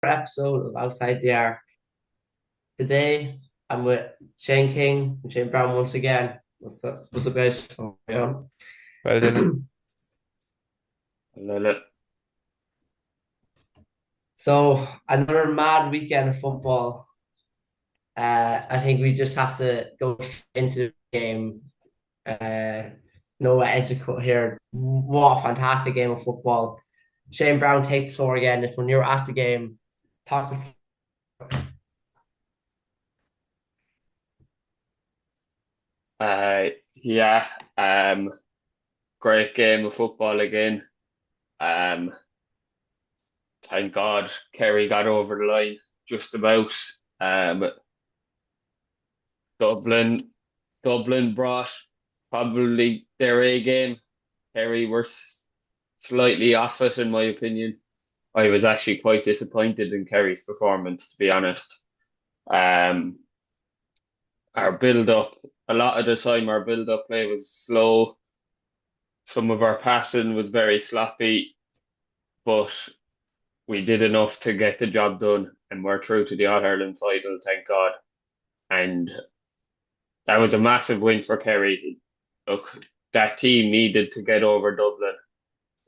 Episode of Outside the Arc. Today, I'm with Shane King and Shane Brown once again. What's up, guys? Well, Dylan. Love So, another mad weekend of football. I think we just have to go into the game. No etiquette here. What a fantastic game of football. Shane Brown, take the floor again. This when you're at the game. Talk. yeah, great game of football again. Um, thank God Kerry got over the line just about. Um, Dublin, Dublin brought probably their A game. Kerry were slightly off it, in my opinion. I was actually quite disappointed in Kerry's performance, to be honest. Um, our build up, a lot of the time, our build up play was slow. Some of our passing was very sloppy, but we did enough to get the job done, and we're through to the All Ireland final, thank God. And that was a massive win for Kerry. Look, that team needed to get over Dublin.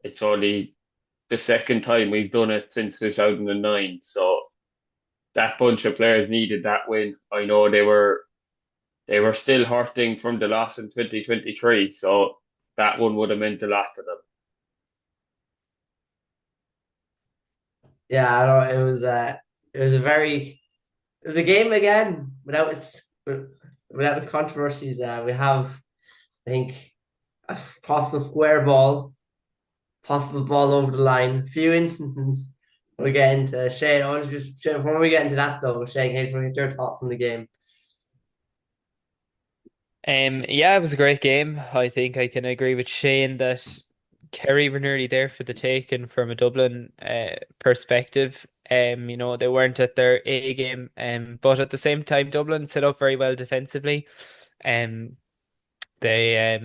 It's only the second time we've done it since 2009, so that bunch of players needed that win. I know they were still hurting from the loss in 2023, so that one would have meant a lot to them. Yeah, I know it was a very it was a game again without its controversies. We have, I think, a possible square ball, possible ball over the line. A few instances we get into Shane. I want to just Shane, before we get into that though, Shane, hey, get your thoughts on the game. Yeah, it was a great game. I think I can agree with Shane that Kerry were nearly there for the taking from a Dublin perspective. They weren't at their A game, but at the same time, Dublin set up very well defensively. Um, they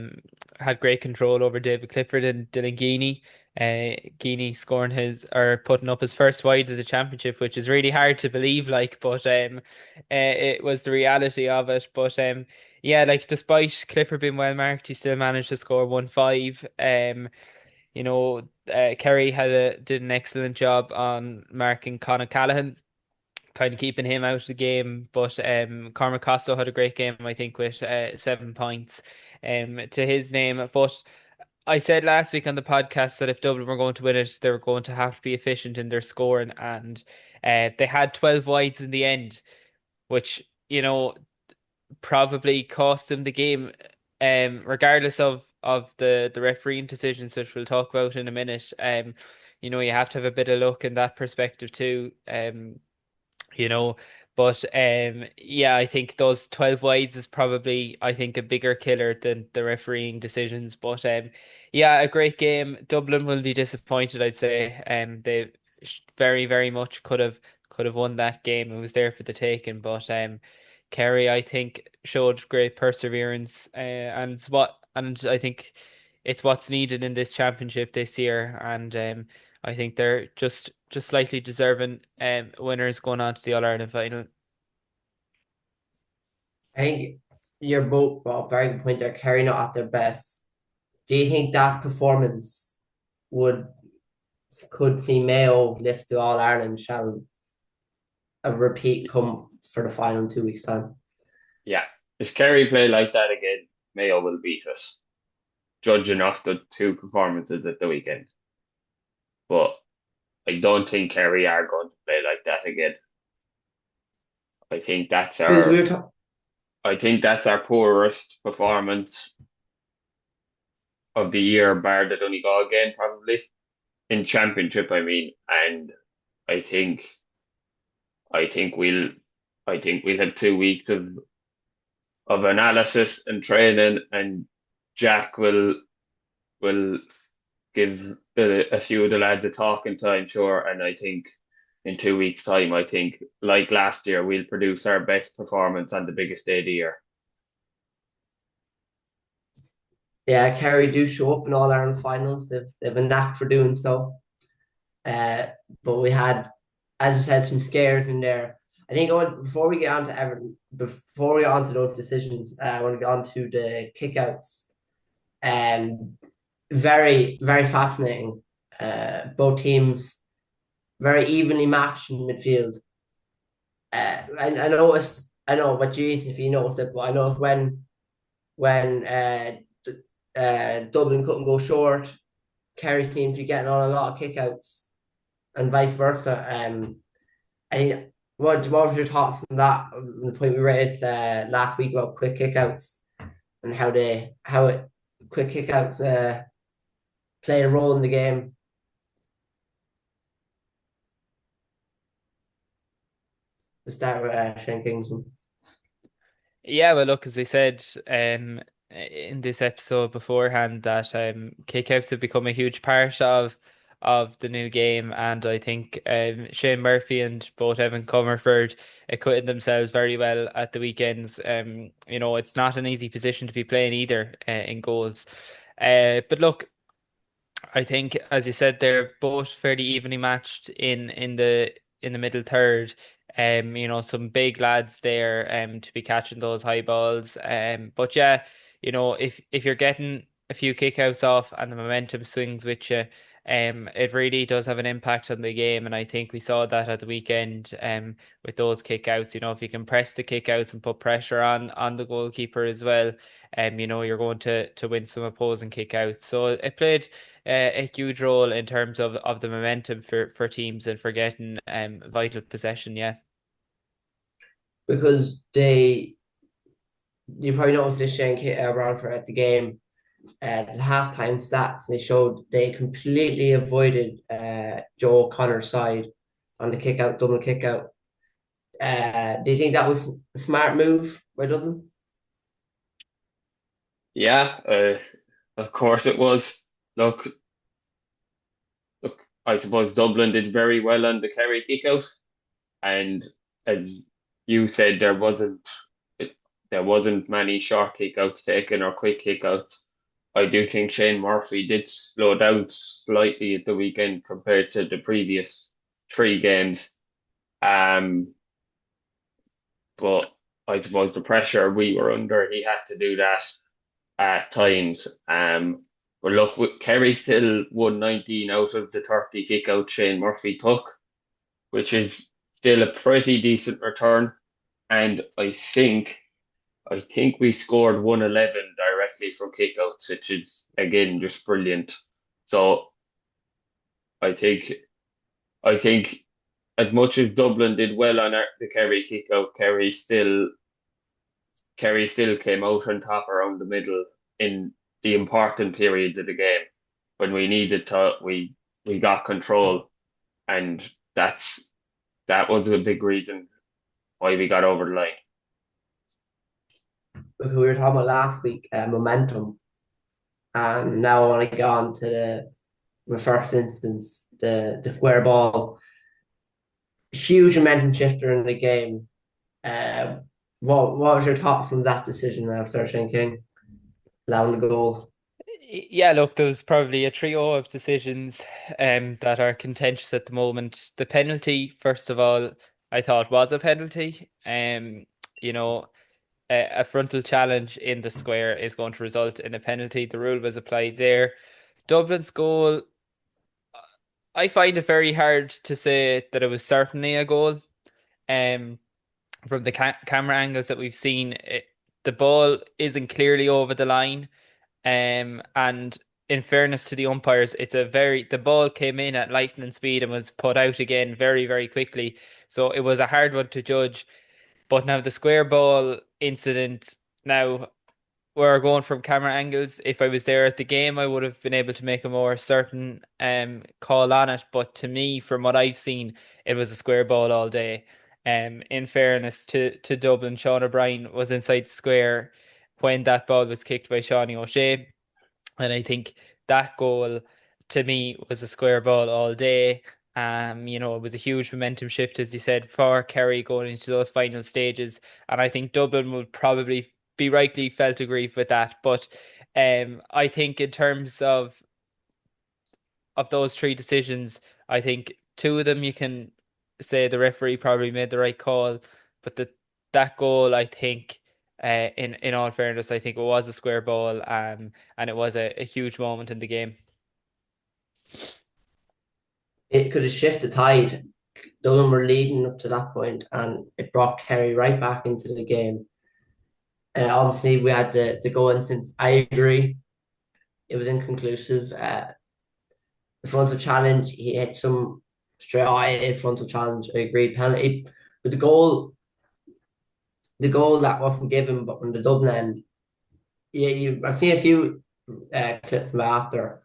had great control over David Clifford and Dylan Geaney. Geaney scoring his or putting up his first wide as a championship, which is really hard to believe, it was the reality of it. But yeah, like despite Clifford being well marked, he still managed to score 1-5. Kerry did an excellent job on marking Conor Callaghan, kind of keeping him out of the game. But Cormac Costo had a great game, I think, with 7 points to his name. But I said last week on the podcast that if Dublin were going to win it, they were going to have to be efficient in their scoring, and they had 12 wides in the end, which probably cost them the game. Regardless of the refereeing decisions, which we'll talk about in a minute. You have to have a bit of luck in that perspective too. You know. But yeah, I think those 12 wides is probably, I think, a bigger killer than the refereeing decisions. But yeah, a great game. Dublin will be disappointed, I'd say. They very, very much could have won that game. It was there for the taking, but Kerry, I think, showed great perseverance, and I think it's what's needed in this championship this year. And I think they're just slightly deserving winners going on to the All Ireland final. I think you're both brought up a very good point there. Kerry not at their best. Do you think that performance would could see Mayo lift the All Ireland? Shall a repeat come for the final in 2 weeks' time? Yeah, if Kerry play like that again, Mayo will beat us, judging off the two performances at the weekend. But I don't think Kerry are going to play like that again. I think that's Because we our were talking. I think that's our poorest performance of the year, bar the Donegal game, probably in championship. I mean, and I think I think we'll I think we'll have 2 weeks of analysis and training, and Jack will give a few of the lads a talking time, sure. And I think in 2 weeks' time, I think like last year, we'll produce our best performance on the biggest day of the year. Yeah, Kerry do show up in All Ireland finals. They've a knack for doing so. Uh, but we had as I said, some scares in there. I think before we get on to Everton, before we get on to those decisions, I want to get on to the kickouts. Very, very fascinating. Both teams very evenly matched in midfield. I noticed, I know what you if you noticed it, but I noticed when Dublin couldn't go short, Kerry seemed to be getting on a lot of kickouts and vice versa. I what was your thoughts on that? On the point we raised last week about quick kickouts and how quick kickouts play a role in the game. To start with Shane Kingston. Yeah, well, look, as I said in this episode beforehand, that kickouts have become a huge part of the new game, and I think Shane Murphy and both Evan Comerford acquitted themselves very well at the weekends. It's not an easy position to be playing either in goals. But look, I think, as you said, they're both fairly evenly matched in the middle third. Some big lads there to be catching those high balls. But yeah, if you're getting a few kickouts off and the momentum swings with you, it really does have an impact on the game. And I think we saw that at the weekend with those kickouts. If you can press the kickouts and put pressure on the goalkeeper as well, you're going to win some opposing kickouts. So it played a huge role in terms of the momentum for teams and for getting vital possession. Yeah. Because you probably noticed this Shane Brownford at the game. The halftime stats they showed they completely avoided Joe O'Connor's side on the kick out, double kick out. Do you think that was a smart move by Dublin? Yeah, of course it was. Look, look, I suppose Dublin did very well on the Kerry kickout, and as you said, there wasn't many short kickouts taken or quick kickouts. I do think Shane Murphy did slow down slightly at the weekend compared to the previous three games. Um, but I suppose the pressure we were under, he had to do that at times. But look, Kerry still won 19 out of the 30 kick-out Shane Murphy took, which is still a pretty decent return. And I think we scored 111 directly from kickouts, which is again just brilliant. So I think as much as Dublin did well on the Kerry kickout, Kerry still came out on top around the middle in the important periods of the game when we needed to. We got control, and that was a big reason why we got over the line. Because we were talking about last week, momentum, and now I want to get on to the first instance, the square ball. Huge momentum shifter in the game. Uh, what was your thoughts on that decision after Shane King allowing the goal? Yeah, look, there's probably a trio of decisions that are contentious at the moment. The penalty, first of all, I thought was a penalty. You know, a frontal challenge in the square is going to result in a penalty. The rule was applied there. Dublin's goal, I find it very hard to say that it was certainly a goal. Um, from the camera angles that we've seen, the ball isn't clearly over the line. And in fairness to the umpires, the ball came in at lightning speed and was put out again very, very quickly. So it was a hard one to judge. But now the square ball incident, now we're going from camera angles. If I was there at the game, I would have been able to make a more certain call on it. But to me, from what I've seen, it was a square ball all day. In fairness to Dublin, Sean O'Brien was inside the square when that ball was kicked by Shawnee O'Shea. And I think that goal to me was a square ball all day. It was a huge momentum shift, as you said, for Kerry going into those final stages. And I think Dublin will probably be rightly felt aggrieved with that. But I think in terms of those three decisions, I think two of them you can say the referee probably made the right call, but that goal, I think, in all fairness, I think it was a square ball, and it was a huge moment in the game. It could have shifted the tide. Dublin were leading up to that point, and it brought Kerry right back into the game. And obviously, we had the goal instance. I agree, it was inconclusive. The frontal challenge, he hit some straight eye frontal challenge. I agree, penalty, but the goal that wasn't given, but on the Dublin end, yeah, I've seen a few clips from after.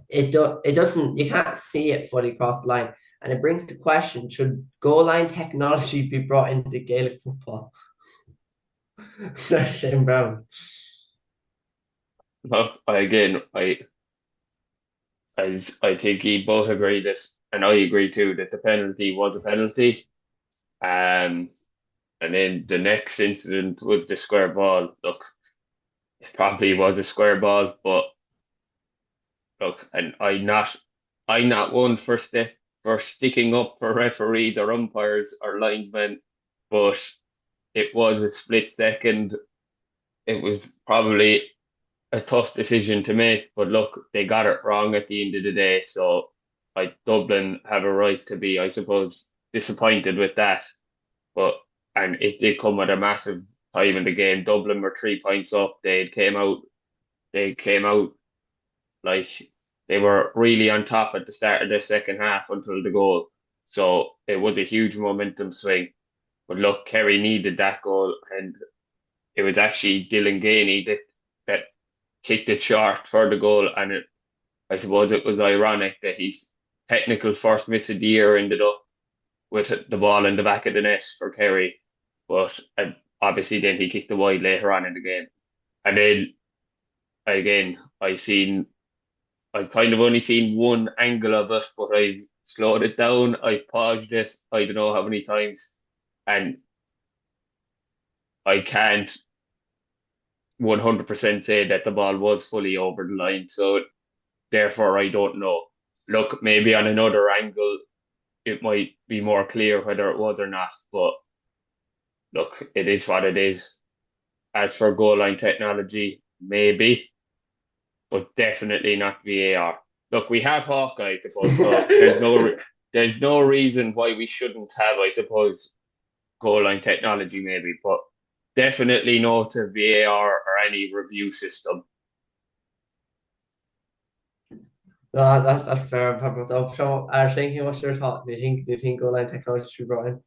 It doesn't, you can't see it fully across the line, and it brings the question: should goal line technology be brought into Gaelic football? Shane Brown. Look, I think he both agree this, and I agree too that the penalty was a penalty. Um, and then the next incident with the square ball, look, it probably was a square ball, but look, and I'm not one for sticking up for referees or umpires or linesmen, but it was a split second. It was probably a tough decision to make, but look, they got it wrong at the end of the day. So, like, Dublin have a right to be, I suppose, disappointed with that. But and it did come at a massive time in the game. Dublin were 3 points up. They came out like they were really on top at the start of the second half until the goal. So it was a huge momentum swing. But look, Kerry needed that goal, and it was actually Dylan Gainey that kicked it short for the goal. And I suppose it was ironic that his technical first miss of the year ended up with the ball in the back of the net for Kerry. But obviously, then he kicked the wide later on in the game. And then again, I've kind of only seen one angle of it, but I've slowed it down. I paused it. I don't know how many times, and I can't 100% say that the ball was fully over the line. So therefore, I don't know. Look, maybe on another angle, it might be more clear whether it was or not. But look, it is what it is. As for goal line technology, maybe, but definitely not VAR. Look, we have Hawkeye, I suppose, so there's no reason why we shouldn't have, I suppose, goal line technology, maybe, but definitely no to VAR or any review system. No, that's fair. So, thinking, what's your thought? Do you think goal line technology should be brought in?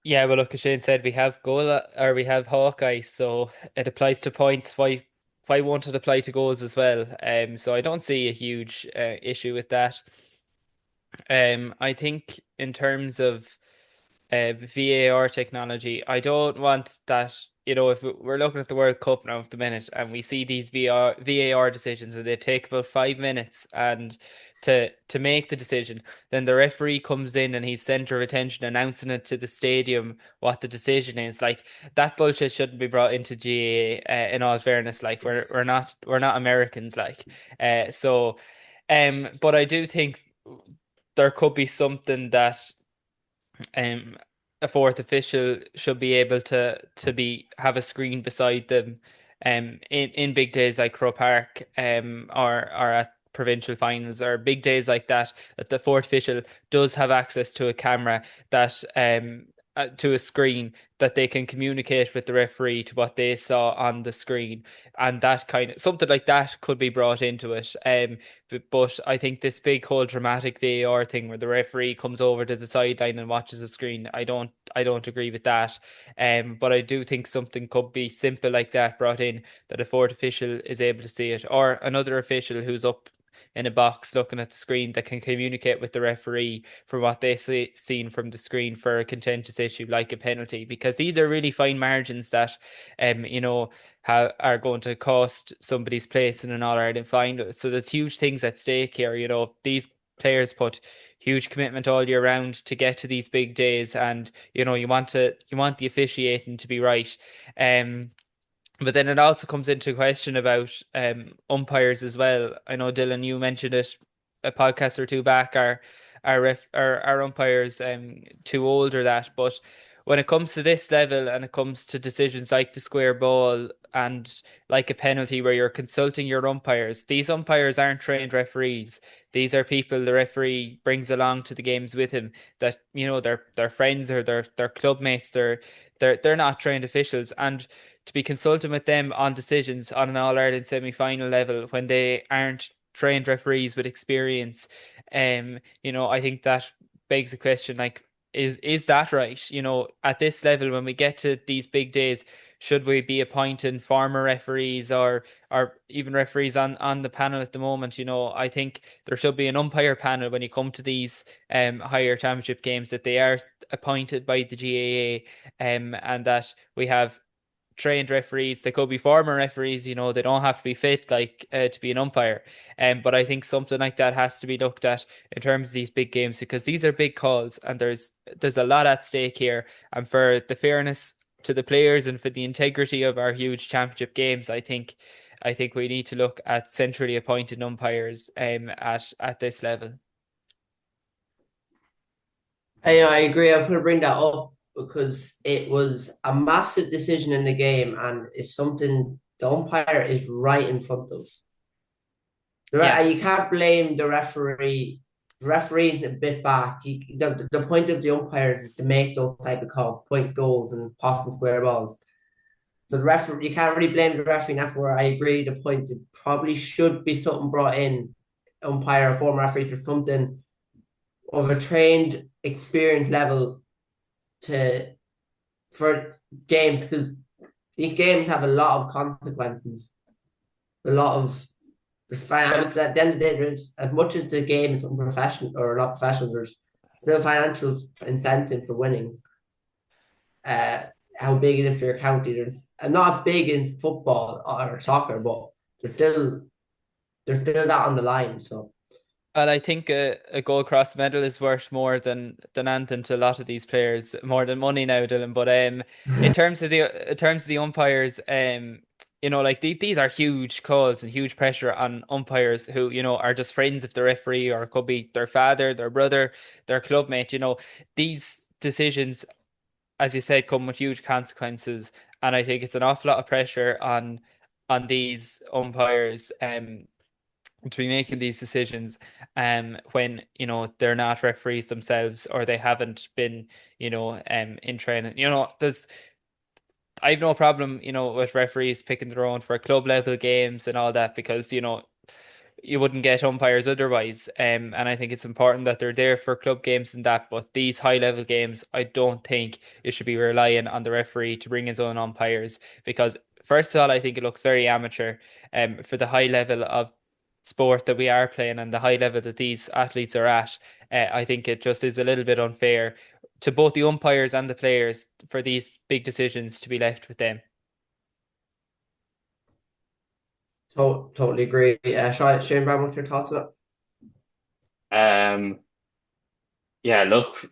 Yeah, well, look, as Shane said, we have Hawkeye, so it applies to points. Why won't it apply to goals as well? So I don't see a huge issue with that. I think in terms of VAR technology, I don't want that. If we're looking at the World Cup now at the minute and we see these VAR decisions and they take about 5 minutes and to make the decision, then the referee comes in and he's center of attention announcing it to the stadium what the decision is. Like, that bullshit shouldn't be brought into GAA, in all fairness. Like, we're not Americans, like. So but I do think there could be something that um a fourth official should be able to have a screen beside them in big days like Crow Park or at provincial finals or big days like that the fourth official does have access to a camera that to a screen that they can communicate with the referee to what they saw on the screen, and that kind of something like that could be brought into it. But I think this big whole dramatic VAR thing where the referee comes over to the sideline and watches the screen, I don't agree with that. But I do think something could be simple like that brought in, that a fourth official is able to see it, or another official who's up in a box looking at the screen that can communicate with the referee for what they seen from the screen for a contentious issue like a penalty, because these are really fine margins that are going to cost somebody's place in an All-Ireland final. So there's huge things at stake here. These players put huge commitment all year round to get to these big days, and you want the officiating to be right. But then it also comes into question about umpires as well. I know, Dylan, you mentioned it a podcast or two back. Are our umpires too old or that. But when it comes to this level and it comes to decisions like the square ball and like a penalty where you're consulting your umpires, these umpires aren't trained referees. These are people the referee brings along to the games with him that, they're friends or they're club mates, they're not trained officials. And to be consulting with them on decisions on an All-Ireland semi-final level when they aren't trained referees with experience, I think that begs the question, like, is that right? At this level, when we get to these big days, should we be appointing former referees or even referees on the panel at the moment? I think there should be an umpire panel when you come to these higher championship games, that they are appointed by the GAA, and that we have trained referees. They could be former referees, they don't have to be fit like to be an umpire. But I think something like that has to be looked at in terms of these big games, because these are big calls and there's a lot at stake here. And for the fairness to the players and for the integrity of our huge championship games, I think we need to look at centrally appointed umpires at this level. I agree. I'm going to bring that up because it was a massive decision in the game, and it's something the umpire is right in front of. Yeah. You can't blame the referee. The referee is a bit back. The point of the umpires is to make those type of calls, point goals and possible square balls. So the referee, you can't really blame the referee. And that's where I agree. The point, it probably should be something brought in, umpire, former referee, for something of a trained, experienced level to for games, because these games have a lot of consequences, a lot of financial. At the end of the day, there's, as much as the game is unprofessional or not professional, there's still financial incentive for winning. How big it is for your county. There's not as big in football or soccer, but there's still that on the line. So. And I think a gold cross medal is worth more than anything to a lot of these players, more than money now, Dylan. But in terms of the umpires, like these are huge calls and huge pressure on umpires who are just friends of the referee, or it could be their father, their brother, their club mate. These decisions, as you said, come with huge consequences, and I think it's an awful lot of pressure on these umpires to be making these decisions when they're not referees themselves, or they haven't been in training. I've no problem with referees picking their own for club level games and all that, because you wouldn't get umpires otherwise. And I think it's important that they're there for club games and that. But these high level games, I don't think you should be relying on the referee to bring his own umpires, because first of all, I think it looks very amateur for the high level of sport that we are playing and the high level that these athletes are at. I think it just is a little bit unfair to both the umpires and the players for these big decisions to be left with them. Totally agree. Shane Brown, what's your thoughts on Um, yeah, look,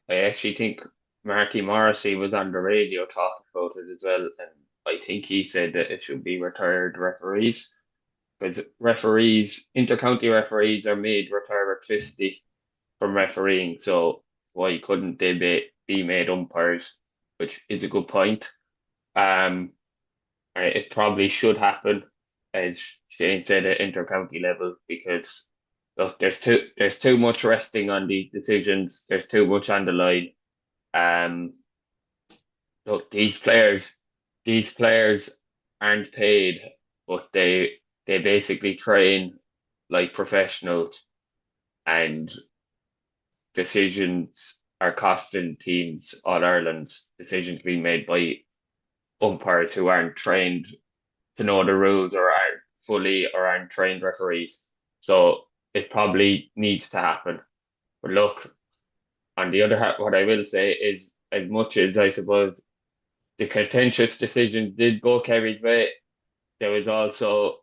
I actually think Marty Morrissey was on the radio talking about it as well, and I think he said that it should be retired referees, because intercounty referees are made retire at 50 from refereeing, so why couldn't they be made umpires? Which is a good point. Um, it probably should happen, as Shane said, at intercounty level, because look, there's too much resting on these decisions. There's too much on the line. Um, Look, these players aren't paid, but they basically train like professionals, and decisions are costing teams All Ireland's decisions being made by umpires who aren't trained to know the rules, or aren't trained referees. So it probably needs to happen. But look, on the other hand, what I will say is, as much as I suppose the contentious decisions did go Kerry's way, there was also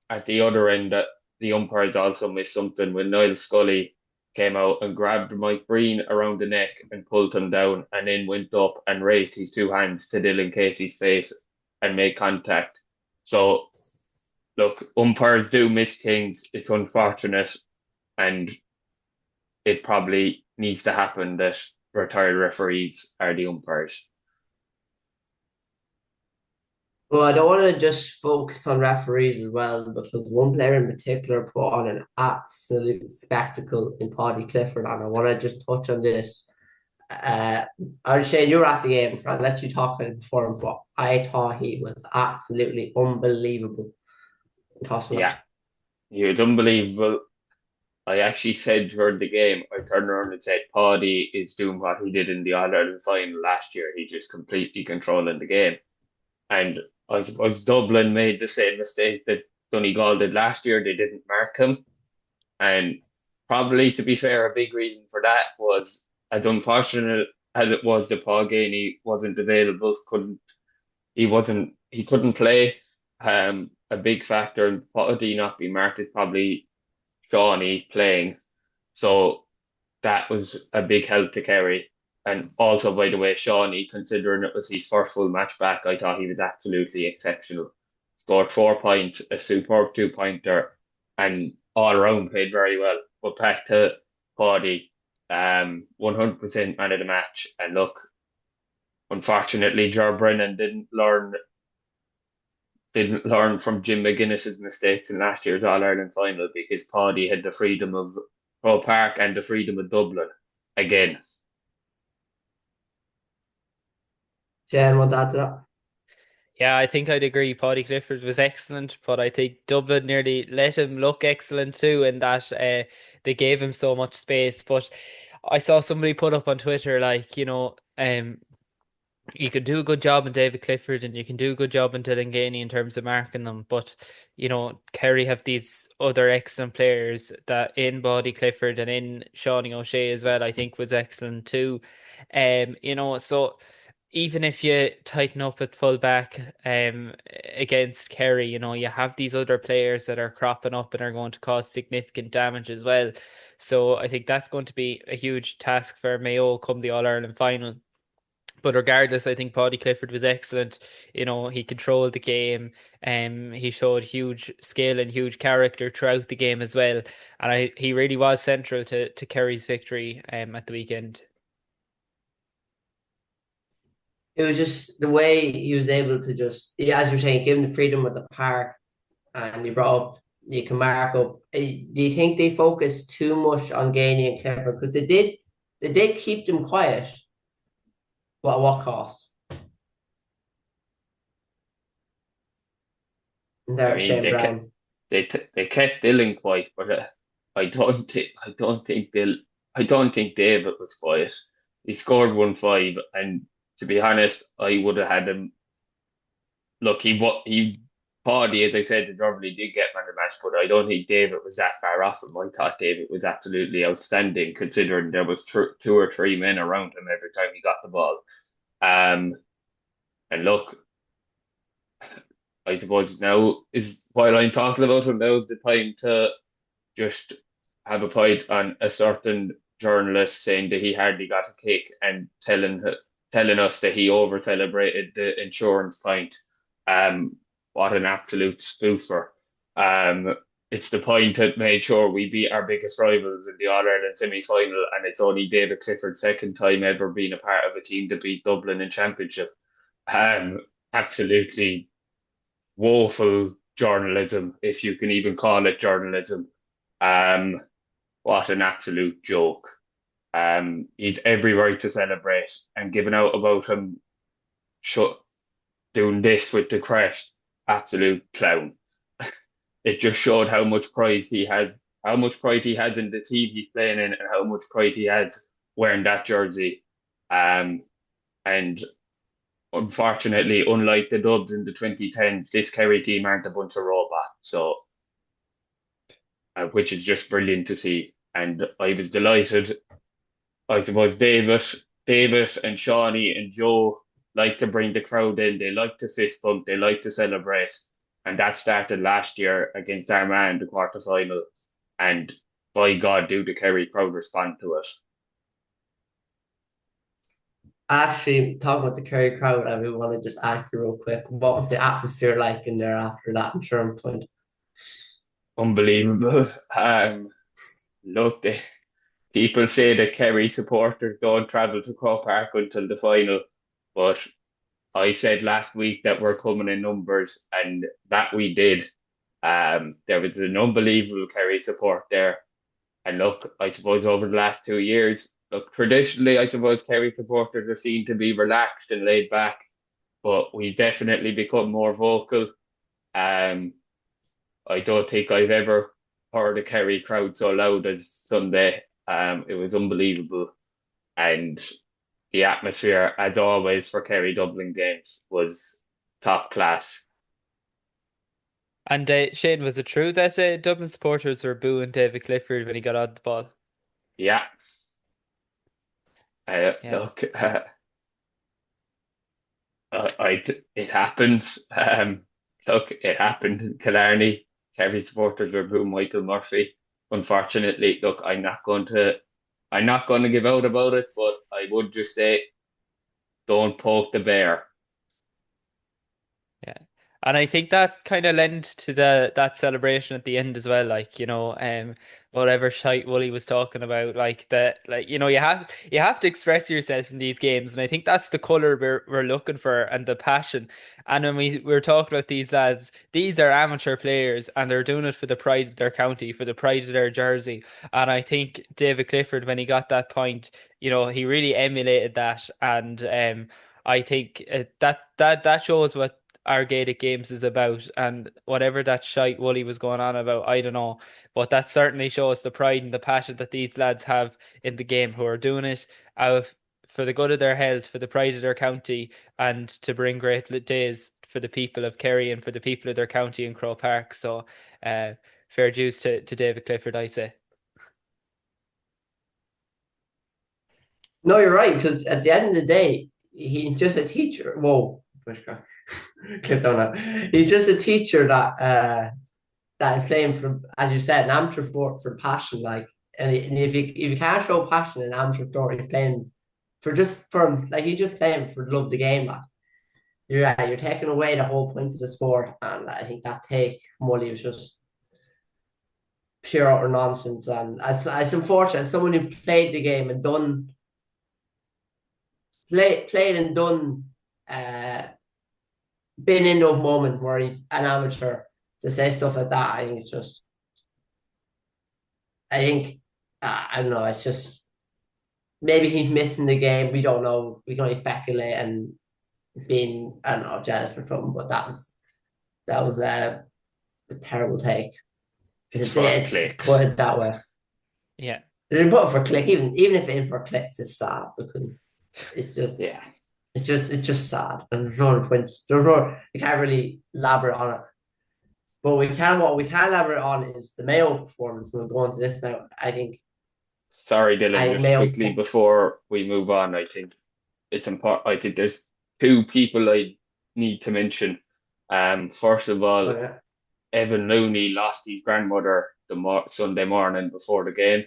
at the other end that the umpires also missed something when Niall Scully came out and grabbed Mike Breen around the neck and pulled him down, and then went up and raised his two hands to Dylan Casey's face and made contact. So look, umpires do miss things. It's unfortunate, and it probably needs to happen that retired referees are the umpires. Well, I don't want to just focus on referees as well, because one player in particular put on an absolute spectacle in Paudie Clifford, and I want to just touch on this. I was saying you were at the game, so I'll let you talk on the performance, but I thought he was absolutely unbelievable in tossing Yeah, up. he was unbelievable. I actually said during the game, I turned around and said, Paudie is doing what he did in the All Ireland final last year. He's just completely controlling the game. And I suppose Dublin made the same mistake that Donegal did last year. They didn't mark him. And probably, to be fair, a big reason for that was, as unfortunate as it was, that Paudie wasn't available, he couldn't play. A big factor in Paudie not being marked is probably Shawnee playing. So that was a big help to Kerry. And also, by the way, Shawnee, considering it was his first full match back, I thought he was absolutely exceptional. Scored 4 points, a superb 2-pointer, and all around played very well. But back to Paudie, 100% man of the match. And look, unfortunately, Ger Brennan didn't learn from Jim McGuinness's mistakes in last year's All Ireland final, because Paudie had the freedom of Croke Park and the freedom of Dublin again. Jen, want to add to that? Yeah, I think I'd agree. Paudie Clifford was excellent, but I think Dublin nearly let him look excellent too, in that they gave him so much space. But I saw somebody put up on Twitter, like, you could do a good job in David Clifford and you can do a good job in Dylan Ganey in terms of marking them, but Kerry have these other excellent players, that in Paudie Clifford and in Shawnee O'Shea as well, I think was excellent too. So even if you tighten up at full back against Kerry, you have these other players that are cropping up and are going to cause significant damage as well. So I think that's going to be a huge task for Mayo come the All Ireland final. But regardless, I think Paudie Clifford was excellent. He controlled the game. He showed huge skill and huge character throughout the game as well. And he really was central to Kerry's victory at the weekend. It was just the way he was able to just, yeah, as you're saying, give him the freedom with the park, and you brought up, you can mark up. Do you think they focused too much on Gainey and Clifford? Because they did keep them quiet, but at what cost? And I there's mean, Shane Brown. they kept Dylan quiet, but I don't think David was quiet. He scored 1-5, and to be honest, I would have had him. Look, he Paudie, as I said, he probably did get man of the match, but I don't think David was that far off him. I thought David was absolutely outstanding, considering there was two or three men around him every time he got the ball. Um, and look, I suppose now is, while I'm talking about him, now is the time to just have a point on a certain journalist saying that he hardly got a kick, and telling us that he over celebrated the insurance point. Um, what an absolute spoofer. Um, it's the point that made sure we beat our biggest rivals in the All Ireland semi final, and it's only David Clifford's second time ever being a part of a team to beat Dublin in championship. Um, Absolutely woeful journalism, if you can even call it journalism. Um, what an absolute joke. He's every right to celebrate, and giving out about him doing this with the crest, absolute clown. It just showed how much pride he has in the team he's playing in, and how much pride he has wearing that jersey. Um, and unfortunately, unlike the Dubs in the 2010s, this Kerry team aren't a bunch of robots. So, which is just brilliant to see. And I was delighted. I suppose David and Shawnee and Joe like to bring the crowd in. They like to fist bump. They like to celebrate. And that started last year against Armagh in the quarter final. And by God, do the Kerry crowd respond to it. Actually, talking about the Kerry crowd, I would want to just ask you real quick, what was the atmosphere like in there after that insurance point? Unbelievable. Look, people say that Kerry supporters don't travel to Croke Park until the final, but I said last week that we're coming in numbers, and that we did. There was an unbelievable Kerry support there. And look, I suppose over the last 2 years, look, traditionally, I suppose Kerry supporters are seen to be relaxed and laid back, but we definitely become more vocal. Um, I don't think I've ever heard a Kerry crowd so loud as Sunday. It was unbelievable, and the atmosphere, as always, for Kerry Dublin games was top class. And Shane, was it true that Dublin supporters were booing David Clifford when he got on the ball? Yeah, Yeah. look, it happens. Look, it happened in Killarney. Kerry supporters were booing Michael Murphy. Unfortunately, look, I'm not going to give out about it, but I would just say, don't poke the bear. Yeah. And I think that kind of lent to the that celebration at the end as well, like, whatever shite Wooly was talking about, like that, like, you have to express yourself in these games, and I think that's the colour we're looking for and the passion. And when we were talking about these lads, these are amateur players and they're doing it for the pride of their county, for the pride of their jersey. And I think David Clifford, when he got that point, he really emulated that, and I think that shows what our Gaelic games is about, and whatever that shite Wooly was going on about, I don't know, but that certainly shows the pride and the passion that these lads have in the game, who are doing it out for the good of their health, for the pride of their county, and to bring great days for the people of Kerry and for the people of their county in Croke Park. So, uh, fair dues to David Clifford, I say. No, you're right, because at the end of the day, he's just a teacher. Whoa, clip down now. He's just a teacher that is playing for, as you said, an amateur sport for passion. Like, and if you can't show passion in amateur sport, you're playing you're just playing for love of the game. Like, you're taking away the whole point of the sport, and I think that take from Wooly was just pure utter nonsense. And as unfortunate, as someone who played the game and played and done, uh, been in those moments where he's an amateur to say stuff like that, I think it's just, I think, I don't know, it's just maybe he's missing the game. We don't know. We can only speculate and being, I don't know, jealous or something. But that was a terrible take. It's It for did clicks. put it that way. Yeah. They didn't put it for click, even if it is for clicks, it's sad because it's just Yeah. it's just sad. And there's no point. There's no you can't really elaborate on it. But what we can elaborate on is the Mayo performance. We'll go on to this now. Sorry, I Dylan, think just Mayo. quickly before we move on, I think it's important. I think there's two people I need to mention. First of all, Okay. Evan Looney lost his grandmother the Sunday morning before the game,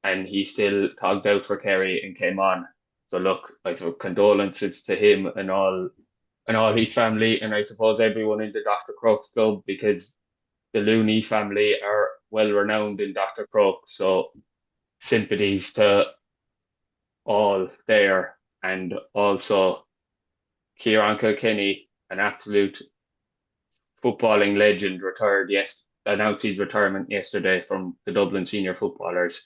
and he still togged out for Kerry and came on. So look, I have condolences to him and all his family, and I suppose everyone in the Dr. Crokes club, because the Looney family are well renowned in Dr. Crokes. So sympathies to all there, and also Ciarán Kilkenny, an absolute footballing legend, announced his retirement yesterday from the Dublin senior footballers.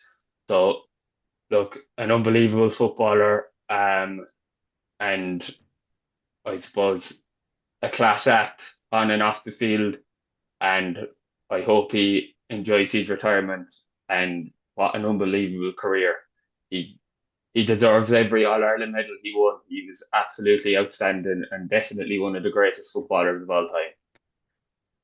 So look, an unbelievable footballer, and I suppose a class act on and off the field. And I hope he enjoys his retirement. And what an unbelievable career! He he deserves every All Ireland medal he won. He was absolutely outstanding and definitely one of the greatest footballers of all time.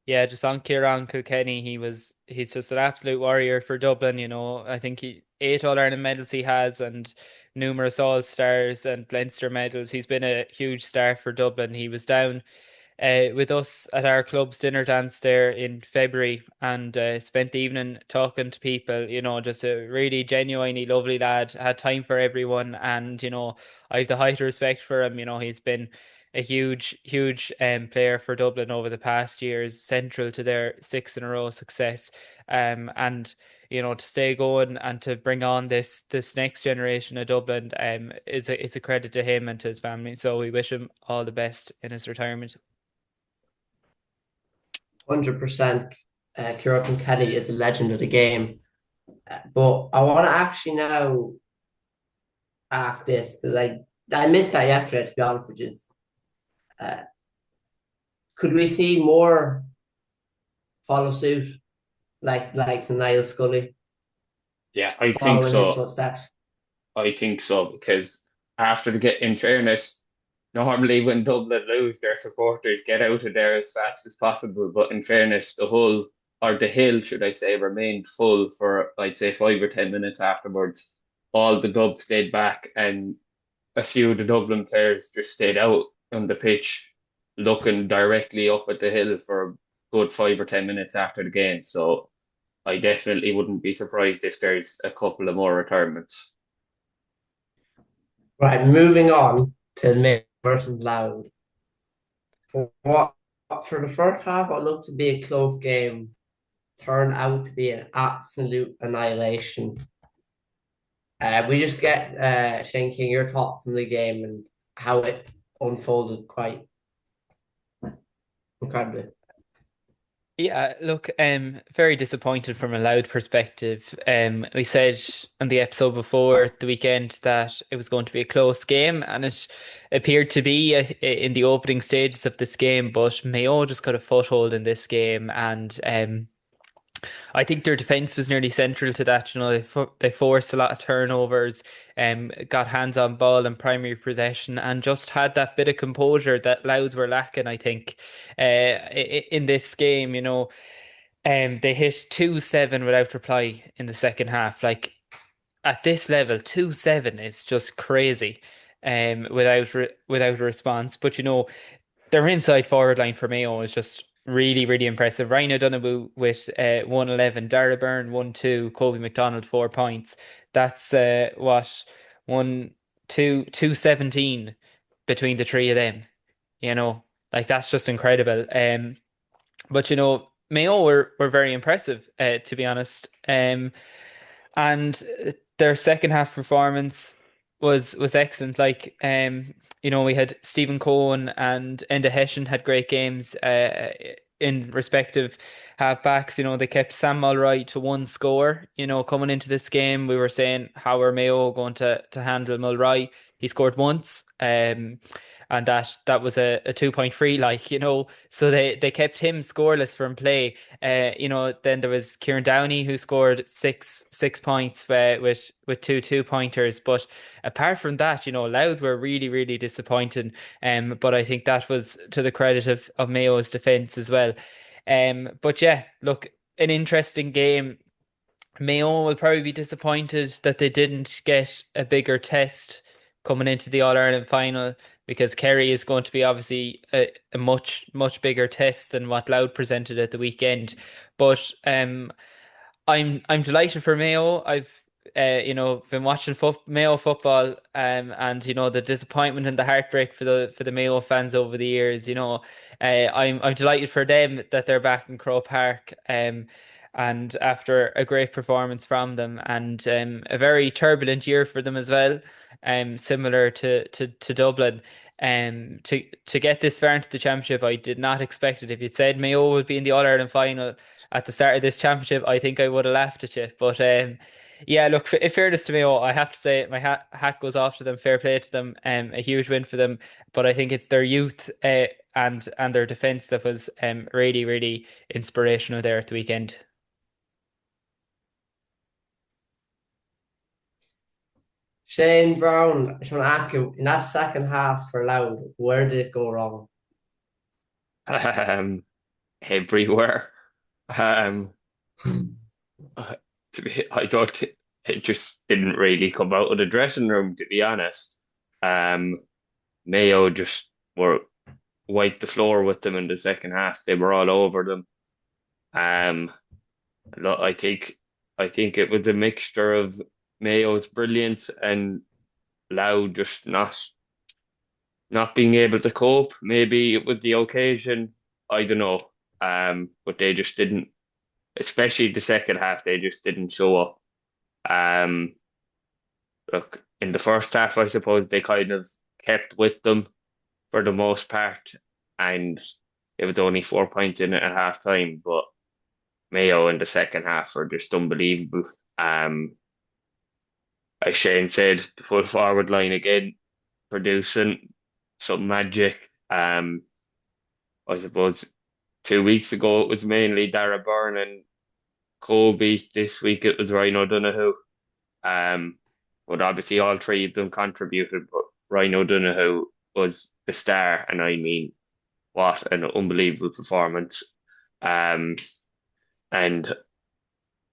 Yeah, just on Ciarán Kilkenny, he's just an absolute warrior for Dublin, I think he 8 All-Ireland medals he has, and numerous All-Stars and Leinster medals. He's been a huge star for Dublin. He was down with us at our club's dinner dance there in February, and spent the evening talking to people, just a really genuinely lovely lad, had time for everyone, and I have the height of respect for him. He's been a huge player for Dublin over the past years, central to their six in a row success. And to stay going and to bring on this next generation of Dublin is a credit to him and to his family. So we wish him all the best in his retirement. 100%. Ciarán Kilkenny is a legend of the game. But I want to actually now ask this because I missed that yesterday, to be honest with you. Uh, could we see more follow suit, like the Niall Scully Yeah, I think following his so. footsteps? I think so because after the get, in fairness, normally when Dublin lose, their supporters get out of there as fast as possible. But in fairness, the hill, should I say, remained full for I'd say 5 or 10 minutes afterwards. All the Dubs stayed back, and a few of the Dublin players just stayed out on the pitch, looking directly up at the hill for a good 5 or 10 minutes after the game. So I definitely wouldn't be surprised if there's a couple of more retirements. Right, moving on to Mayo versus Louth. What for the first half, what looked to be a close game turned out to be an absolute annihilation. We just get Shane King, your thoughts on the game and how it unfolded quite incredibly. Yeah, look, very disappointed from a Loud perspective. We said on the episode before the weekend that it was going to be a close game, and it appeared to be in the opening stages of this game. But Mayo just got a foothold in this game, and I think their defense was nearly central to that. They forced a lot of turnovers, got hands on ball and primary possession, and just had that bit of composure that Louth were lacking. I think in this game, they hit 2-7 without reply in the second half. Like at this level, 2-7 is just crazy. Without a response, but their inside forward line for Mayo is just really, really impressive. Ryan O'Donoghue with 111, Dara Byrne 1-2, Kobe McDonald 4 points. That's what 217 between the three of them. You know, like that's just incredible. But Mayo were very impressive, to be honest. And their second half performance was excellent. Like we had Stephen Cohen and Enda Hession had great games in respective half backs. They kept Sam Mulroy to one score. Coming into this game, we were saying how are Mayo going to handle Mulroy? He scored once. And that was a 2 point free, so they kept him scoreless from play. Then there was Kieran Downey who scored six points with two pointers. But apart from that, Louth were really, really disappointing. But I think that was to the credit of Mayo's defence as well. But yeah, look, an interesting game. Mayo will probably be disappointed that they didn't get a bigger test coming into the All Ireland final because Kerry is going to be obviously a much bigger test than what Louth presented at the weekend. But I'm delighted for Mayo. I've been watching Mayo football, and the disappointment and the heartbreak for the Mayo fans over the years. I'm delighted for them that they're back in Croke Park. And after a great performance from them, and a very turbulent year for them as well, similar to Dublin. To get this far into the championship, I did not expect it. If you'd said Mayo would be in the All Ireland final at the start of this championship, I think I would have laughed at you. But yeah, look, in fairness to Mayo, I have to say my hat goes off to them. Fair play to them. A huge win for them. But I think it's their youth and their defence that was really, really inspirational there at the weekend. Shane Brown, I just want to ask you, in that second half for Louth, where did it go wrong? Um, Everywhere. Um, I thought it just didn't really come out of the dressing room, to be honest. Um, Mayo just were wiped the floor with them in the second half. They were all over them. Um, I think it was a mixture of Mayo's brilliance and Louth just not not being able to cope. Maybe it was the occasion. I don't know. But they just didn't, especially the second half, they just didn't show up. Um, Look, in the first half, I suppose they kind of kept with them for the most part, and it was only 4 points in it at half time. But Mayo in the second half are just unbelievable. As Shane said, the full forward line again producing some magic. I suppose 2 weeks ago it was mainly Dara Byrne and Kobe. This week it was Ryan O'Donoghue. Um, but obviously all three of them contributed. But Ryan O'Donoghue was the star, and I mean, what an unbelievable performance. Um, and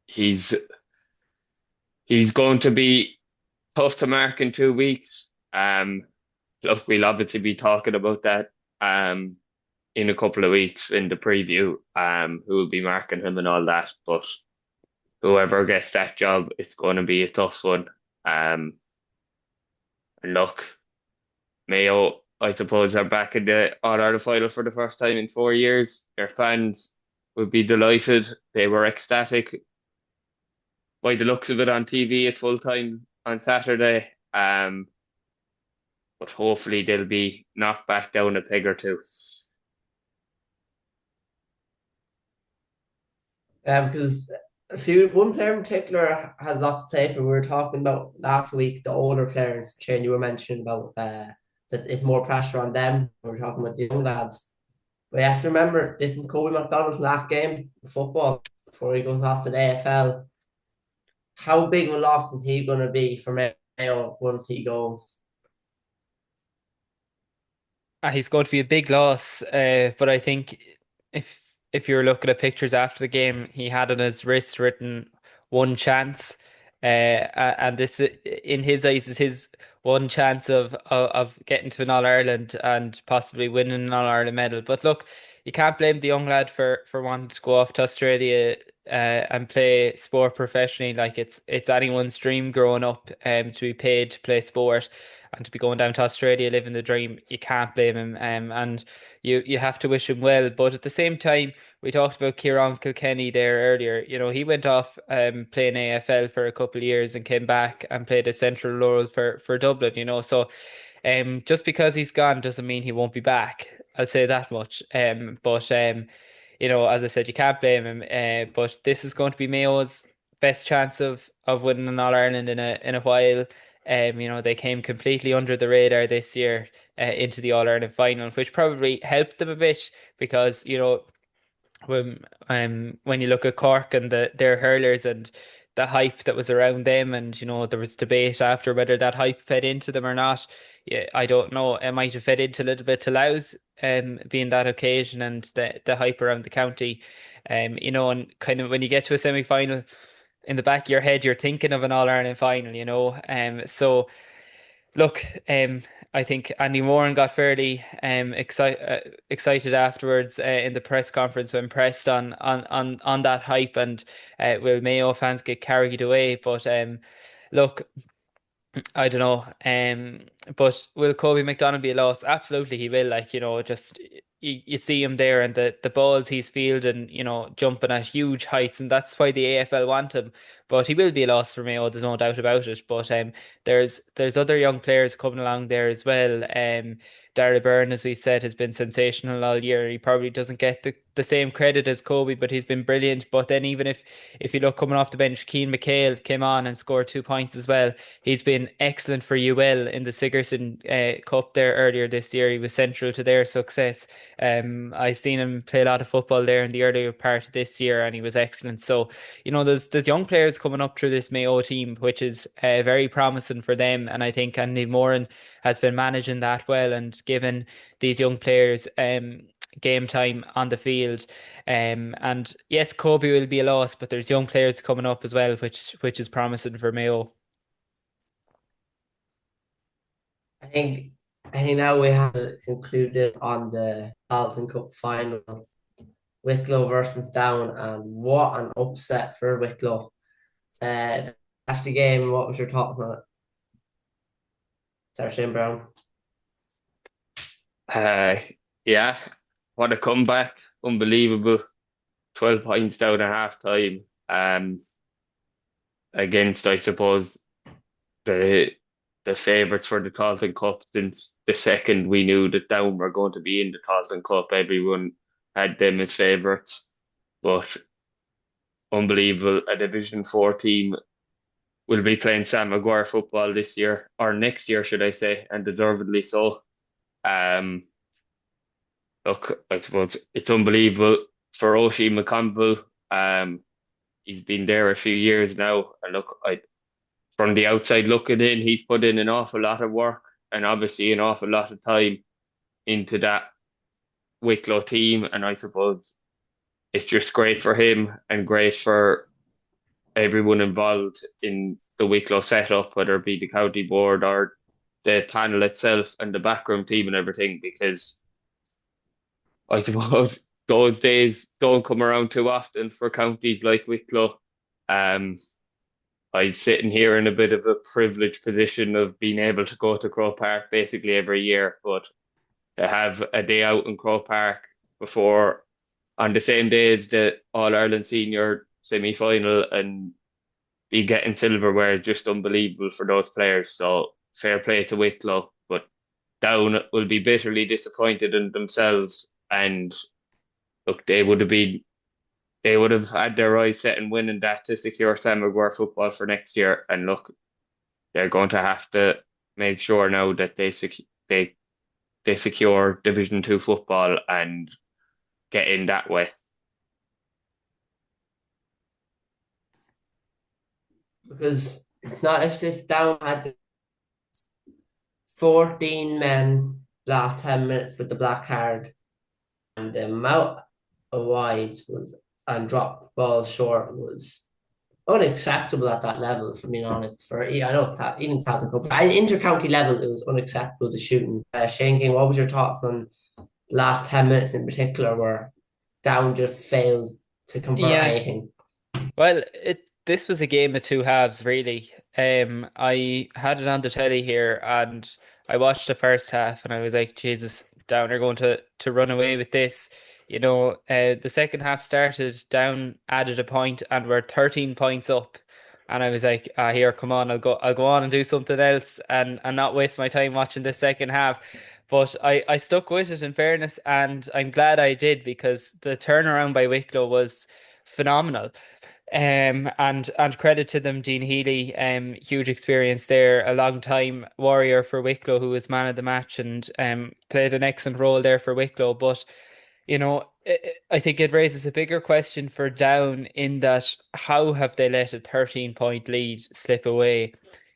he's he's going to be tough to mark in 2 weeks. Look, we'll obviously be talking about that in a couple of weeks in the preview, who will be marking him and all that. But whoever gets that job, it's going to be a tough one. And look, Mayo, I suppose, are back in the All Ireland final for the first time in 4 years. Their fans would be delighted. They were ecstatic by the looks of it on TV at full time on Saturday. But hopefully they'll be knocked back down a peg or two. Because one player in particular has lots to play for. We were talking about last week the older players. Shane, you were mentioning about that it's more pressure on them. We were talking about the young lads. But you have to remember this is Kobe McDonald's last game of football before he goes off to the AFL. How big of a loss is he going to be for Mayo once he goes? He's going to be a big loss, but I think if if you're looking at pictures after the game, he had on his wrist written one chance, and this in his eyes is his one chance of getting to an All Ireland and possibly winning an All Ireland medal. But look, you can't blame the young lad for wanting to go off to Australia and play sport professionally. Like it's anyone's dream growing up to be paid to play sport and to be going down to Australia living the dream. You can't blame him, and you have to wish him well. But at the same time, we talked about Ciarán Kilkenny there earlier. You know, he went off playing AFL for a couple of years and came back and played a central role for Dublin. You know, so just because he's gone doesn't mean he won't be back. I'll say that much. But you know, as I said, you can't blame him. But this is going to be Mayo's best chance of winning an All Ireland in a while. You know, they came completely under the radar this year into the All Ireland final, which probably helped them a bit because, you know, when you look at Cork and their hurlers and the hype that was around them, and you know there was debate after whether that hype fed into them or not. Yeah, I don't know. It might have fed into a little bit to Louth, being that occasion and the hype around the county. You know, and kind of when you get to a semi final, in the back of your head, you're thinking of an All Ireland final. You know, so. Look, I think Andy Moran got fairly excited afterwards in the press conference when pressed on that hype and will Mayo fans get carried away? But look, I don't know. But will Kobe McDonald be a loss? Absolutely, he will. Like, you know, just you see him there and the balls he's fielding, you know, jumping at huge heights, and that's why the AFL want him. But he will be a loss for Mayo. There's no doubt about it. But there's other young players coming along there as well. Dara Byrne, as we said, has been sensational all year. He probably doesn't get the same credit as Kobe, but he's been brilliant. But then even if you look coming off the bench, Keane McHale came on and scored 2 points as well. He's been excellent for UL in the Sigerson Cup there earlier this year. He was central to their success. I seen him play a lot of football there in the earlier part of this year, and he was excellent. So, you know, there's young players coming up through this Mayo team, which is very promising for them. And I think Andy Moran has been managing that well and given these young players game time on the field. And yes, Kobe will be a loss, but there's young players coming up as well, which is promising for Mayo. I think I think now we have to conclude it on the Taliteann Cup final. Wicklow versus Down, and what an upset for Wicklow. After the game, what was your thoughts on it? Sarah Shane Brown. Uh, yeah, what a comeback. Unbelievable. 12 points down at half time. Against, I suppose, the the favourites for the Talton Cup since the second we knew that Down were going to be in the Talton Cup. Everyone had them as favourites. But unbelievable. A Division 4 team will be playing Sam Maguire football this year, or next year, should I say, and deservedly so. Um, Look, I suppose it's unbelievable for Oshie McConville. He's been there a few years now, and look, from the outside looking in, he's put in an awful lot of work and obviously an awful lot of time into that Wicklow team, and I suppose it's just great for him and great for everyone involved in the Wicklow setup, whether it be the county board or the panel itself and the backroom team and everything, because I suppose those days don't come around too often for counties like Wicklow. Um, I'm sitting here in a bit of a privileged position of being able to go to Croke Park basically every year, but to have a day out in Croke Park before on the same day as the All Ireland Senior semi final and be getting silverware is just unbelievable for those players. So fair play to Wicklow, but Down will be bitterly disappointed in themselves. And look, they would have had their eyes set in winning that to secure Sam Maguire football for next year. And look, they're going to have to make sure now that they secure Division Two football and get in that way. Because it's not as if Down had 14 men last 10 minutes with the black card, and the amount of wides was and drop balls short was unacceptable at that level, for being honest. For I know even Talton Cup, at inter-county level, it was unacceptable the shooting. Shane King, what was your thoughts on the last 10 minutes in particular, where Down just failed to convert Yeah, anything? well, it this was a game of two halves, really. I had it on the telly here, and I watched the first half, and I was like, Jesus, Down are going to run away with this. The second half started, Down added a point, and we're 13 points up. And I was like, here, come on, I'll go on and do something else, and not waste my time watching the second half. But I stuck with it in fairness, and I'm glad I did because the turnaround by Wicklow was phenomenal. And credit to them, Dean Healy, huge experience there, a long time warrior for Wicklow who was man of the match and played an excellent role there for Wicklow. But I think it raises a bigger question for Down in that how have they let a 13-point lead slip away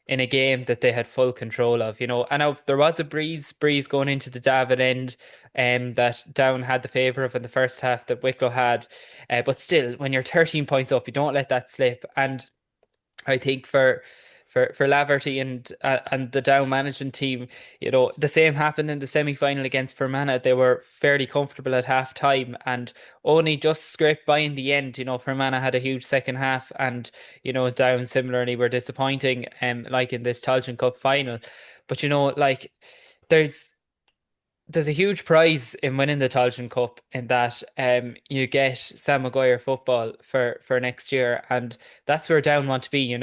in a game that they had full control of? And now there was a breeze going into the David end, that Down had the favour of in the first half that Wicklow had. But still, when you're 13 points up, you don't let that slip. And I think for Laverty and the Down management team, the same happened in the semi-final against Fermanagh. They were fairly comfortable at half time and only just scraped by in the end. Fermanagh had a huge second half, and Down similarly were disappointing, like in this Talchan Cup final. But like there's there's a huge prize in winning the Talchan Cup in that you get Sam Maguire football for next year, and that's where Down want to be.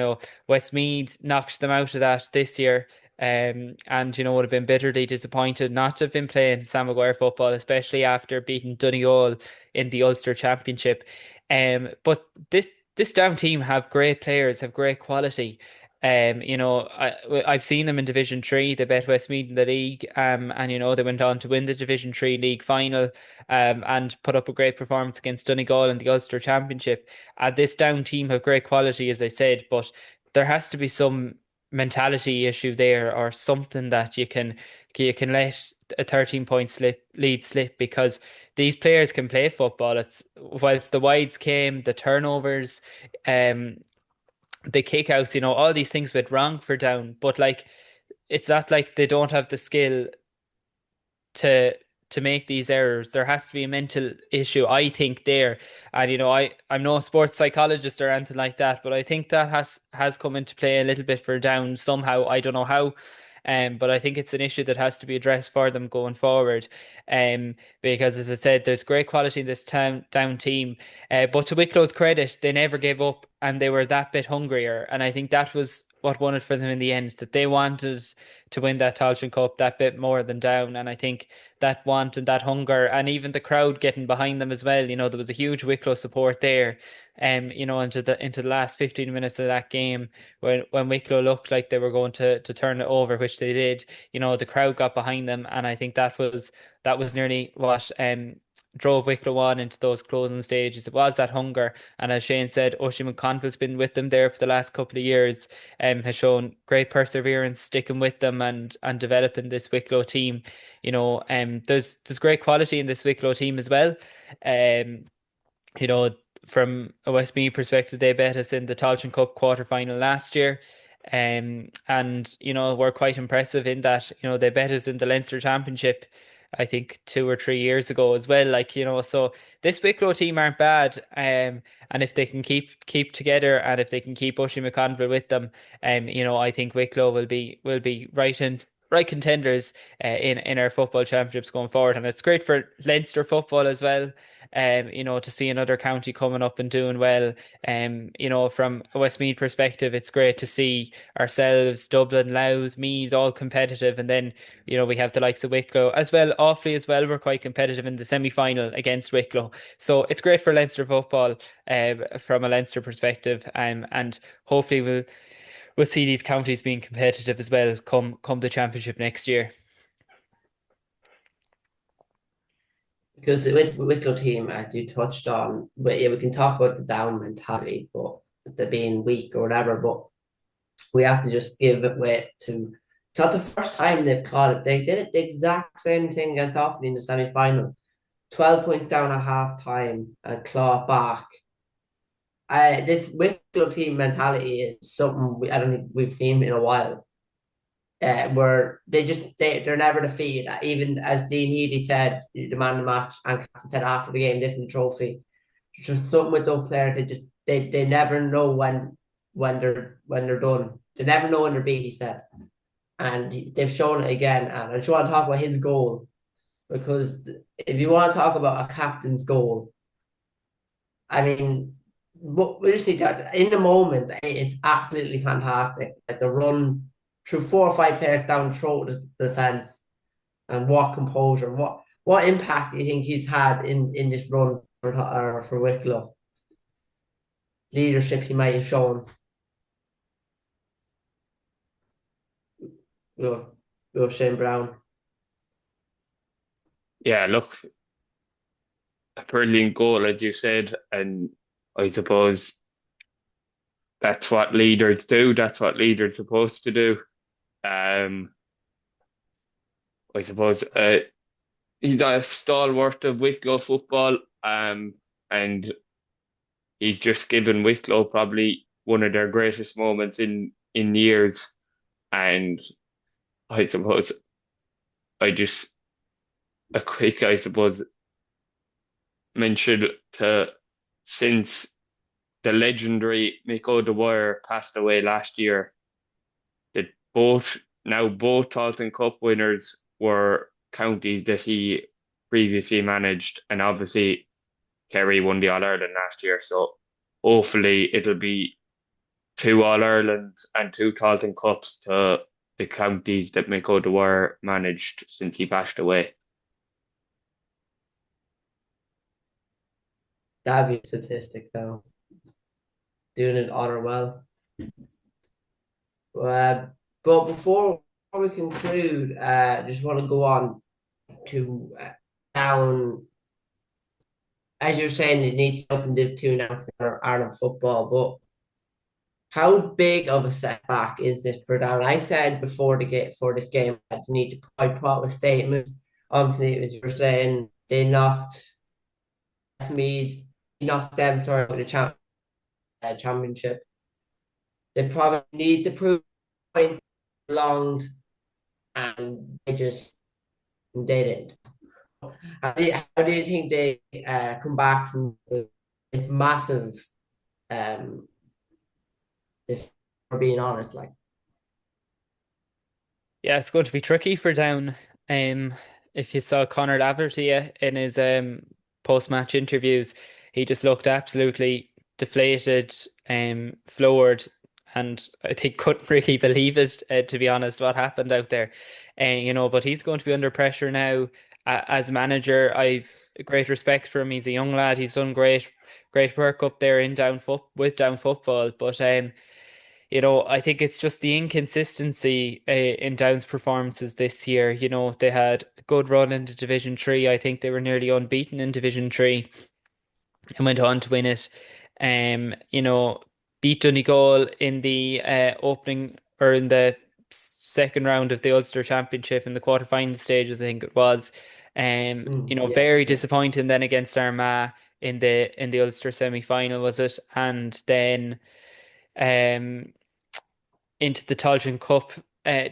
Westmeath knocked them out of that this year, and would have been bitterly disappointed not to have been playing Sam Maguire football, especially after beating Donegal in the Ulster Championship. But this Down team have great players, have great quality. I've seen them in Division 3. They bet Westmeath in the league, and they went on to win the Division 3 league final, and put up a great performance against Donegal in the Ulster Championship. This Down team have great quality, as I said, but there has to be some mentality issue there, or something that you can let a 13-point lead slip, because these players can play football. It's whilst the wides came, the turnovers, um the kickouts, all these things went wrong for Down, but like it's not like they don't have the skill to make these errors. There has to be a mental issue, I think, there. And I'm no sports psychologist or anything like that, but I think that has come into play a little bit for Down somehow. I don't know how. But I think it's an issue that has to be addressed for them going forward. Because as I said, there's great quality in this down team. But to Wicklow's credit, they never gave up and they were that bit hungrier. And I think that was what won it for them in the end, that they wanted to win that Taliteann Cup that bit more than Down. And I think that want and that hunger, and even the crowd getting behind them as well. There was a huge Wicklow support there. Into the last 15 minutes of that game, when Wicklow looked like they were going to turn it over, which they did. The crowd got behind them, and I think that was nearly what drove Wicklow on into those closing stages. It was that hunger, and as Shane said, Oisin McConville's been with them there for the last couple of years, has shown great perseverance, sticking with them and developing this Wicklow team. There's great quality in this Wicklow team as well. Um, you know, from a Westmeath perspective, they bet us in the Tailteann Cup quarter final last year. And were quite impressive in that, they bet us in the Leinster Championship, I think 2 or 3 years ago as well. So this Wicklow team aren't bad. And if they can keep together and if they can keep Oisin McConville with them, I think Wicklow will be right contenders in our football championships going forward. And it's great for Leinster football as well. To see another county coming up and doing well. From a Westmeath perspective, it's great to see ourselves, Dublin, Louth, Meath, all competitive. And then, we have the likes of Wicklow as well. Offaly as well, we're quite competitive in the semi-final against Wicklow. So it's great for Leinster football from a Leinster perspective. And hopefully we'll see these counties being competitive as well come the championship next year. Because with Wicklow team, as you touched on, we can talk about the down mentality, but the being weak or whatever, but we have to just give it weight to. It's not the first time they've caught it. They did it the exact same thing against Offaly in the semi-final. 12 points down at half time and claw back. This Wicklow team mentality is something I don't think we've seen in a while. Where they're never defeated. Even as Dean Healy said, the man of the match, and captain said after the game, lifting the trophy. There's just something with those players. They never know when they're done. They never know when they're beat. He said, and they've shown it again. And I just want to talk about his goal, because if you want to talk about a captain's goal, I mean, we just need to, in the moment, it's absolutely fantastic. Like the run through 4 or 5 players down, throw the defense, and what composure, what impact do you think he's had in this run for Wicklow? Leadership he might have shown. Shane Brown. Yeah, look, a brilliant goal, as you said, and I suppose that's what leaders do. That's what leaders are supposed to do. I suppose he's a stalwart of Wicklow football, and he's just given Wicklow probably one of their greatest moments in years. And I suppose a quick, I suppose, mention to, since the legendary Mick O'Dwyer passed away last year, that both Taliteann Cup winners were counties that he previously managed, and obviously Kerry won the All Ireland last year, so hopefully it'll be 2 All Irelands and 2 Taliteann Cups to the counties that Mick O'Dwyer managed since he passed away. That'd be a statistic, though. Doing his honour well. But before we conclude, just want to go on to Down. As you're saying, it needs to open Div 2 now for Ireland football, but how big of a setback is this for Down? I said before this game that they need to put out a statement. Obviously, as you're saying, they knocked Meath, knocked them sorry the championship. They probably need to prove point belonged, and they didn't. How do you think they come back from this massive if we're being honest, like? Yeah, it's going to be tricky for Down. Um, if you saw Conor Laverty in his post-match interviews, he just looked absolutely deflated, floored, and I think couldn't really believe it, to be honest, what happened out there. But he's going to be under pressure now. As manager, I've great respect for him. He's a young lad. He's done great work up there in Down football, but I think it's just the inconsistency in Down's performances this year. They had a good run into Division 3. I think they were nearly unbeaten in Division 3 and went on to win it. Beat Donegal in the opening or in the second round of the Ulster Championship in the quarterfinal stages, I think it was. Yeah, Very yeah. disappointing then against Armagh in the Ulster semi-final, was it? And then um into the Taliteann Cup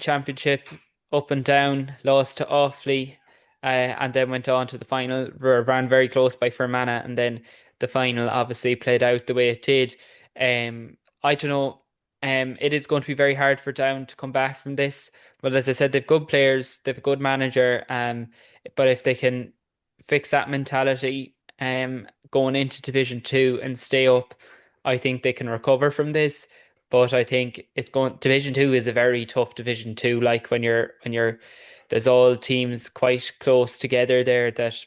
championship, up and down, lost to Offaly, and then went on to the final, ran very close by Fermanagh, and then the final obviously played out the way it did. I don't know. It is going to be very hard for Down to come back from this. But as I said, they've good players, they've a good manager. But if they can fix that mentality, going into Division 2 and stay up, I think they can recover from this. But I think Division 2 is a very tough Division 2. Like when you're there's all teams quite close together there that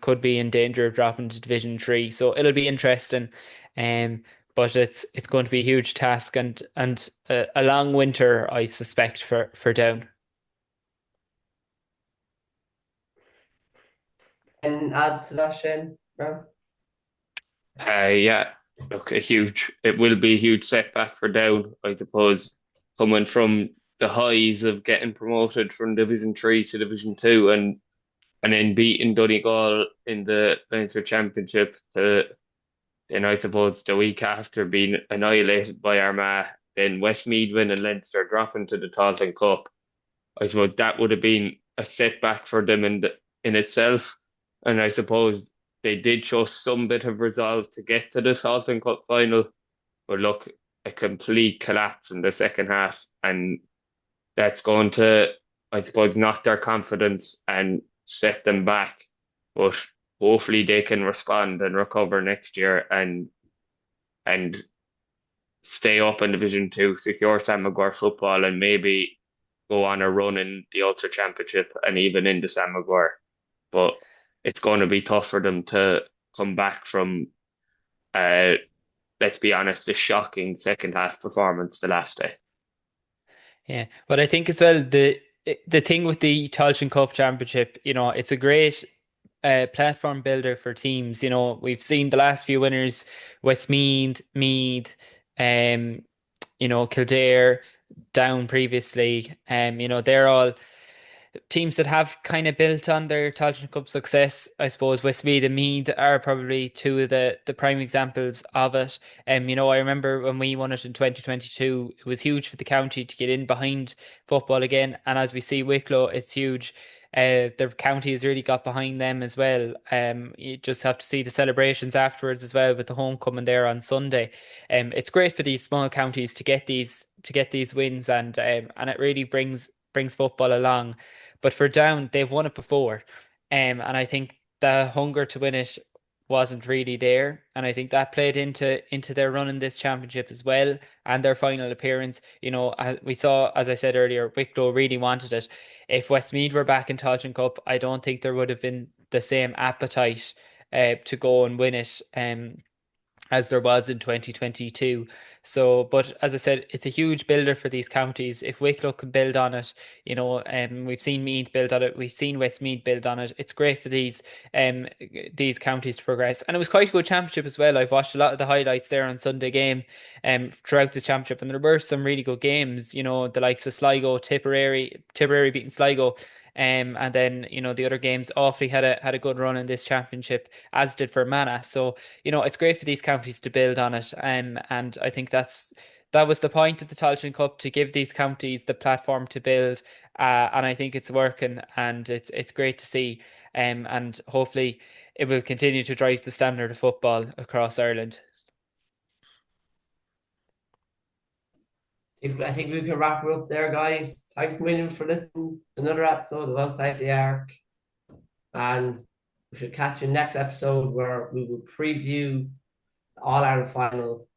could be in danger of dropping to Division 3. So it'll be interesting. But it's going to be a huge task and a long winter, I suspect, for Down. And add to that, Shane, bro. Yeah, look, it will be a huge setback for Down, I suppose, coming from the highs of getting promoted from Division 3 to Division 2 and then beating Donegal in the Leinster Championship to then I suppose the week after being annihilated by Armagh, then Westmeath win and Leinster dropping to the Talton Cup. I suppose that would have been a setback for them in itself. And I suppose they did show some bit of resolve to get to the Talton Cup final. But look, a complete collapse in the second half. And that's going to, I suppose, knock their confidence and set them back. But hopefully they can respond and recover next year and stay up in Division Two, secure Sam Maguire football, and maybe go on a run in the Ulster Championship and even into Sam Maguire. But it's going to be tough for them to come back from, uh, let's be honest, the shocking second half performance the last day. Yeah, but I think as well the thing with the Tailteann Cup Championship, it's a great platform builder for teams. We've seen the last few winners, Westmeath, Meath, um, Kildare, Down previously. They're all teams that have kind of built on their Tailteann Cup success. I suppose Westmeath and Meath are probably two of the prime examples of it. I remember when we won it in 2022, it was huge for the county to get in behind football again. And as we see Wicklow, it's huge. The county has really got behind them as well. You just have to see the celebrations afterwards as well with the homecoming there on Sunday. It's great for these small counties to get these wins and it really brings football along. But for Down, they've won it before. And I think the hunger to win it wasn't really there. And I think that played into their run in this championship as well and their final appearance. We saw, as I said earlier, Wicklow really wanted it. If Westmeath were back in Tailteann Cup, I don't think there would have been the same appetite to go and win it. As there was in 2022. So, but as I said, it's a huge builder for these counties. If Wicklow can build on it, we've seen Meath build on it, we've seen Westmeath build on it. It's great for these counties to progress, and it was quite a good championship as well. I've watched a lot of the highlights there on Sunday game, throughout the championship, and there were some really good games. The likes of Sligo, Tipperary beating Sligo. And then the other games, Offaly had a good run in this championship, as did Fermanagh. So it's great for these counties to build on it. And I think that was the point of the Tailteann Cup, to give these counties the platform to build. And I think it's working, and it's great to see. And hopefully it will continue to drive the standard of football across Ireland. I think we can wrap it up there, guys. Thanks a million for listening to another episode of Outside the Arc. And we should catch you next episode where we will preview the All-Ireland final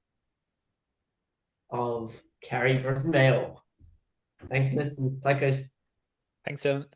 of Kerry versus Mayo. Thanks for listening. Bye, guys. Thanks, Dylan.